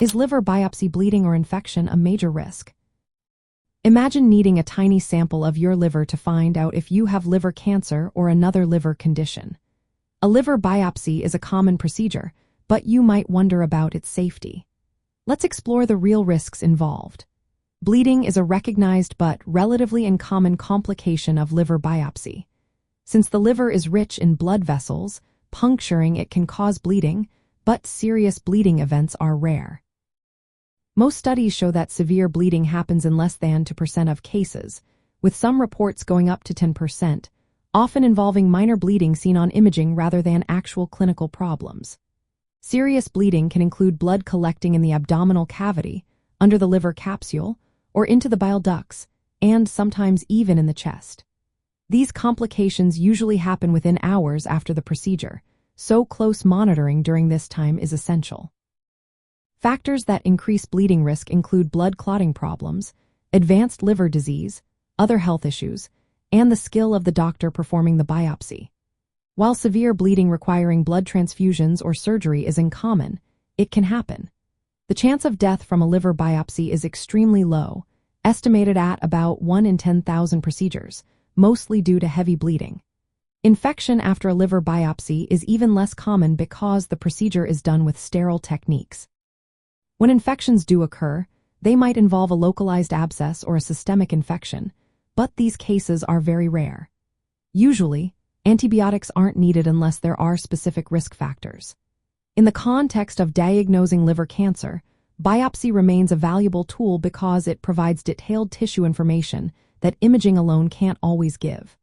Is liver biopsy bleeding or infection a major risk? Imagine needing a tiny sample of your liver to find out if you have liver cancer or another liver condition. A liver biopsy is a common procedure, but you might wonder about its safety. Let's explore the real risks involved. Bleeding is a recognized but relatively uncommon complication of liver biopsy. Since the liver is rich in blood vessels, puncturing it can cause bleeding, but serious bleeding events are rare. Most studies show that severe bleeding happens in less than 2% of cases, with some reports going up to 10%, often involving minor bleeding seen on imaging rather than actual clinical problems. Serious bleeding can include blood collecting in the abdominal cavity, under the liver capsule, or into the bile ducts, and sometimes even in the chest. These complications usually happen within hours after the procedure, so close monitoring during this time is essential. Factors that increase bleeding risk include blood clotting problems, advanced liver disease, other health issues, and the skill of the doctor performing the biopsy. While severe bleeding requiring blood transfusions or surgery is uncommon, it can happen. The chance of death from a liver biopsy is extremely low, estimated at about 1 in 10,000 procedures, mostly due to heavy bleeding. Infection after a liver biopsy is even less common because the procedure is done with sterile techniques. When infections do occur, they might involve a localized abscess or a systemic infection, but these cases are very rare. Usually, antibiotics aren't needed unless there are specific risk factors. In the context of diagnosing liver cancer, biopsy remains a valuable tool because it provides detailed tissue information that imaging alone can't always give.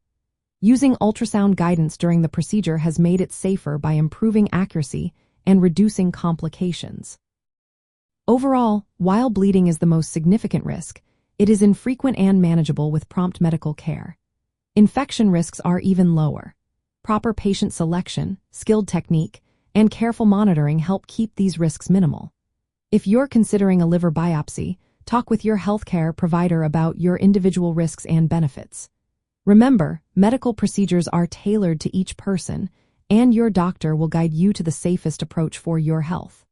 Using ultrasound guidance during the procedure has made it safer by improving accuracy and reducing complications. Overall, while bleeding is the most significant risk, it is infrequent and manageable with prompt medical care. Infection risks are even lower. Proper patient selection, skilled technique, and careful monitoring help keep these risks minimal. If you're considering a liver biopsy, talk with your healthcare provider about your individual risks and benefits. Remember, medical procedures are tailored to each person, and your doctor will guide you to the safest approach for your health.